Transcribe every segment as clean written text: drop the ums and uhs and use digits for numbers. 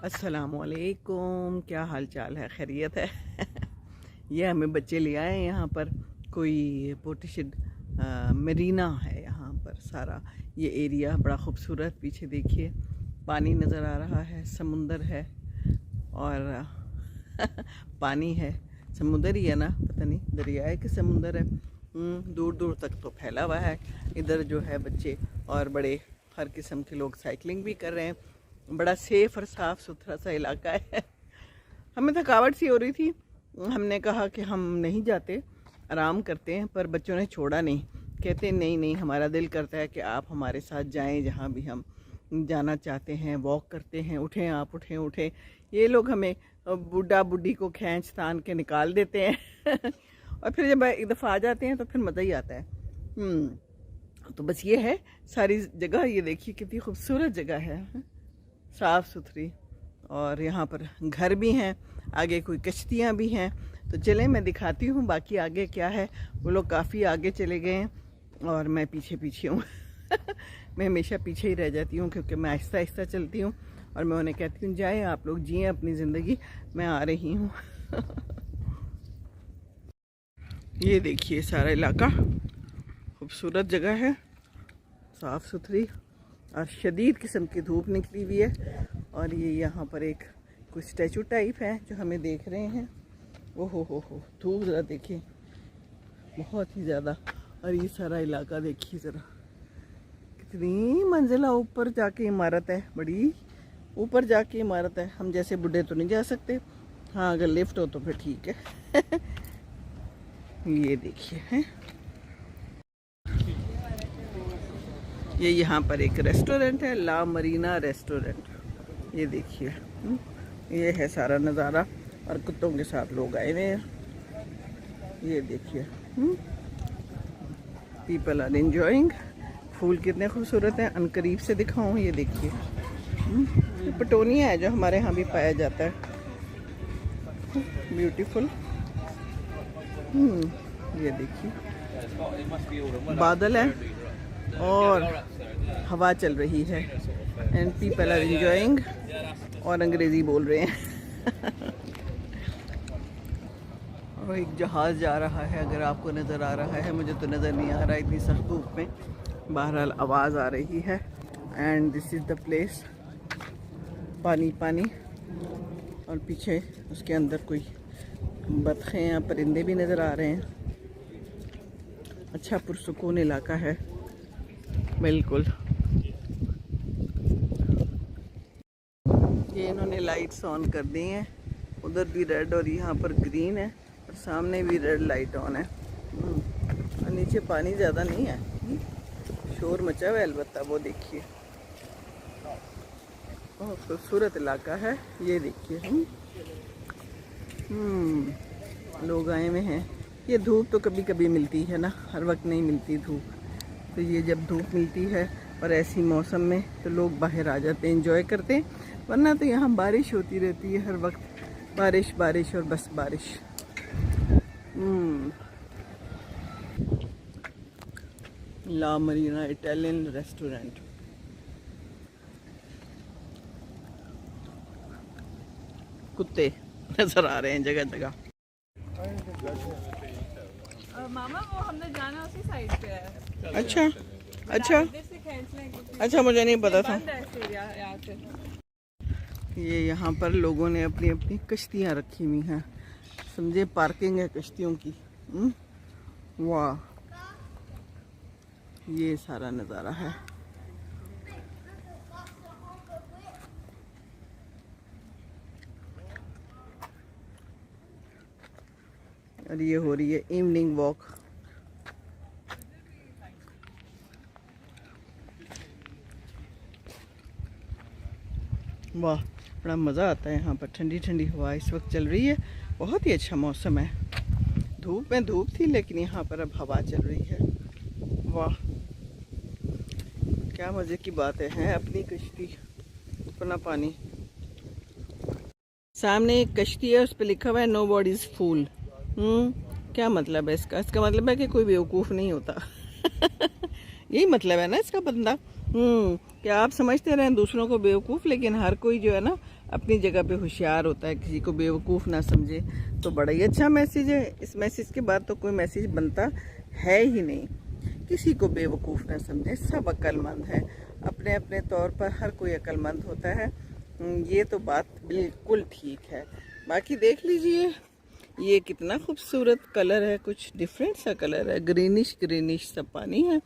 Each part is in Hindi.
अस्सलामुअलैकुम, क्या हाल चाल है? खैरियत है? ये हमें बच्चे ले आए हैं यहाँ पर। कोई पोर्टिशड मरीना है यहाँ पर। सारा ये एरिया बड़ा खूबसूरत। पीछे देखिए पानी नज़र आ रहा है, समुंदर है और पानी है। समुंदर ही है ना, पता नहीं दरिया है कि समुंदर है। दूर दूर तक तो फैला हुआ है। इधर जो है बच्चे और बड़े हर किस्म के लोग साइकिलिंग भी कर रहे हैं। बड़ा सेफ और साफ़ सुथरा सा इलाका है। हमें थकावट सी हो रही थी, हमने कहा कि हम नहीं जाते, आराम करते हैं, पर बच्चों ने छोड़ा नहीं। कहते नहीं नहीं, हमारा दिल करता है कि आप हमारे साथ जाएं जहाँ भी हम जाना चाहते हैं। वॉक करते हैं, उठें आप, उठें उठें। ये लोग हमें बूढ़ा बुढ़ी को खींच तान के निकाल देते हैं और फिर जब एक दफ़ा आ जाते हैं तो फिर मज़ा ही आता है। तो बस ये है सारी जगह। ये देखिए कितनी खूबसूरत जगह है, साफ़ सुथरी। और यहाँ पर घर भी हैं, आगे कोई कश्तियाँ भी हैं। तो चलें मैं दिखाती हूँ बाकी आगे क्या है। वो लोग काफ़ी आगे चले गए हैं और मैं पीछे पीछे हूँ। मैं हमेशा पीछे ही रह जाती हूँ क्योंकि मैं आहिस्ता आहिस्ता चलती हूँ और मैं उन्हें कहती हूँ जाए आप लोग, जिए अपनी ज़िंदगी, मैं आ रही हूँ। ये देखिए सारा इलाका, खूबसूरत जगह है, साफ़ सुथरी और शदीद किस्म की धूप निकली हुई है। और ये यहाँ पर एक कोई स्टैचू टाइप है जो हमें देख रहे हैं। ओहो हो, धूप ज़रा देखिए, बहुत ही ज़्यादा। और ये सारा इलाका देखिए ज़रा, कितनी मंजिला ऊपर जाके इमारत है, बड़ी ऊपर जाके इमारत है। हम जैसे बुढ़े तो नहीं जा सकते, हाँ अगर लिफ्ट हो तो फिर ठीक है। ये देखिए हैं, ये यहाँ पर एक रेस्टोरेंट है, ला मरीना रेस्टोरेंट। ये देखिए ये है सारा नज़ारा और कुत्तों के साथ लोग आए हुए हैं। ये देखिए पीपल आर एंजॉइंग। फूल कितने खूबसूरत हैं, अनकरीब से दिखाऊं। ये देखिए ये पटोनिया है जो हमारे यहाँ भी पाया जाता है, ब्यूटीफुल। ये देखिए बादल है और हवा चल रही है एंड पीपल आर एंजॉइंग और अंग्रेज़ी बोल रहे हैं। और एक जहाज़ जा रहा है, अगर आपको नज़र आ रहा है, मुझे तो नज़र नहीं आ रहा इतनी सख्त धूप में। बहरहाल आवाज़ आ रही है and this is the place. पानी पानी और पीछे उसके अंदर कोई बतखें या परिंदे भी नज़र आ रहे हैं। अच्छा पुरसुकून इलाका है बिल्कुल। ये इन्होंने लाइट्स ऑन कर दी हैं, उधर भी रेड और यहाँ पर ग्रीन है और सामने भी रेड लाइट ऑन है। और नीचे पानी ज़्यादा नहीं है, शोर मचा हुआ है अलबत्ता। वो देखिए बहुत खूबसूरत इलाका है। ये देखिए लोग आए हुए हैं। ये धूप तो कभी कभी मिलती है ना, हर वक्त नहीं मिलती धूप। तो ये जब धूप मिलती है और ऐसी मौसम में तो लोग बाहर आ जाते हैं, एंजॉय करते हैं। वरना तो यहाँ बारिश होती रहती है हर वक्त, बारिश बारिश और बस बारिश। ला मरीना इटालियन रेस्टोरेंट। कुत्ते नजर आ रहे हैं जगह जगह। मामा वो हमने जाना उसी साइड पे है। अच्छा अच्छा अच्छा, मुझे नहीं पता था। ये यहाँ पर लोगों ने अपनी अपनी कश्तियाँ रखी हुई हैं, समझे पार्किंग है कश्तियों की। वाह, ये सारा नज़ारा है। और ये हो रही है इवनिंग वॉक। वाह, बड़ा मज़ा आता है यहाँ पर। ठंडी ठंडी हवा इस वक्त चल रही है, बहुत ही अच्छा मौसम है। धूप में धूप थी लेकिन यहाँ पर अब हवा चल रही है। वाह, क्या मज़े की बात है अपनी कश्ती, अपना पानी। सामने एक कश्ती है, उस पर लिखा हुआ है नो बॉडीज फूल। क्या मतलब है इसका? इसका मतलब है कि कोई बेवकूफ़ नहीं होता। यही मतलब है ना इसका बंदा। क्या आप समझते रहें दूसरों को बेवकूफ़, लेकिन हर कोई जो है ना अपनी जगह पे होशियार होता है, किसी को बेवकूफ़ ना समझे, तो बड़ा ही अच्छा मैसेज है। इस मैसेज के बाद तो कोई मैसेज बनता है ही नहीं। किसी को बेवकूफ़ ना समझे, सब अक्लमंद है, अपने अपने तौर पर हर कोई अक्लमंद होता है। ये तो बात बिल्कुल ठीक है। बाकी देख लीजिए, ये कितना खूबसूरत कलर है, कुछ डिफरेंट सा कलर है, ग्रीनिश ग्रीनिश सा पानी है।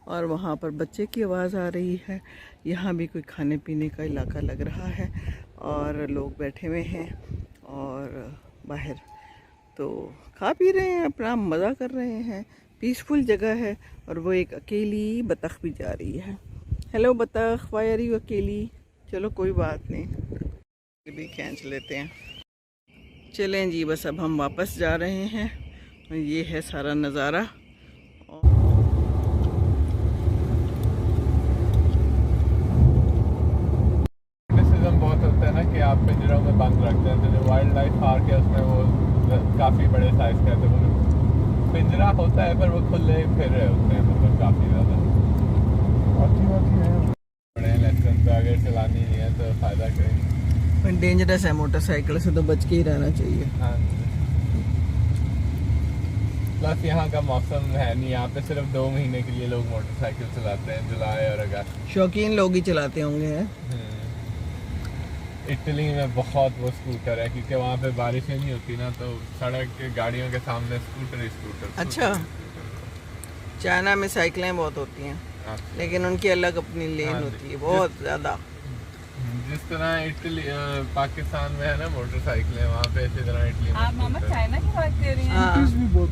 और वहाँ पर बच्चे की आवाज़ आ रही है। यहाँ भी कोई खाने पीने का इलाका लग रहा है और लोग बैठे हुए हैं और बाहर तो खा पी रहे हैं, अपना मज़ा कर रहे हैं। पीसफुल जगह है। और वो एक अकेली बतख भी जा रही है। हेलो बतख, वाई आर यू अकेली? चलो कोई बात नहीं, ये भी खींच लेते हैं। चलें जी, बस अब हम वापस जा रहे हैं। ये है सारा नज़ारा। बहुत होता है ना कि आप पिंजरों में बंद रखते हैं, तो जो वाइल्ड लाइफ पार्क है उसमें वो काफ़ी बड़े साइज का है, तो वो पिंजरा होता है पर वो खुले फिर रहे होते हैं, मतलब काफ़ी ज़्यादा बड़े लेसन। तो अगर चलानी नहीं है तो फ़ायदा करेंगे। डेंजरस है, मोटरसाइकिल से तो बच के ही रहना चाहिए। हाँ, प्लस यहाँ का मौसम है नहीं, यहाँ पे सिर्फ 2 महीने के लिए लोग मोटरसाइकिल चलाते हैं, जुलाई और अगस्त। शौकीन लोग ही चलाते होंगे हैं। इटली में बहुत वो स्कूटर है, क्योंकि वहाँ पे बारिशें नहीं होती ना, तो सड़क के गाड़ियों के सामने स्कूटर ही स्कूटर। अच्छा, चाइना में साइकिलें बहुत होती हैं, लेकिन उनकी अलग अपनी लेन होती है, बहुत ज़्यादा। जिस तरह इटली पाकिस्तान में है ना मोटरसाइकिलें, वहाँ पे इसी तरह इटली में आप मामा scooter है। चाइना की बात कर रही हैं? हाँ,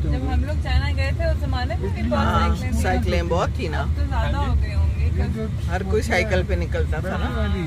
जब हम लोग चाइना गए थे उस जमाने में भी बहुत साइकिलें थी। साइकिलें बहुत थी ना, अब तो ज्यादा हो गई होंगी। हर कोई साइकिल पे निकलता था ना।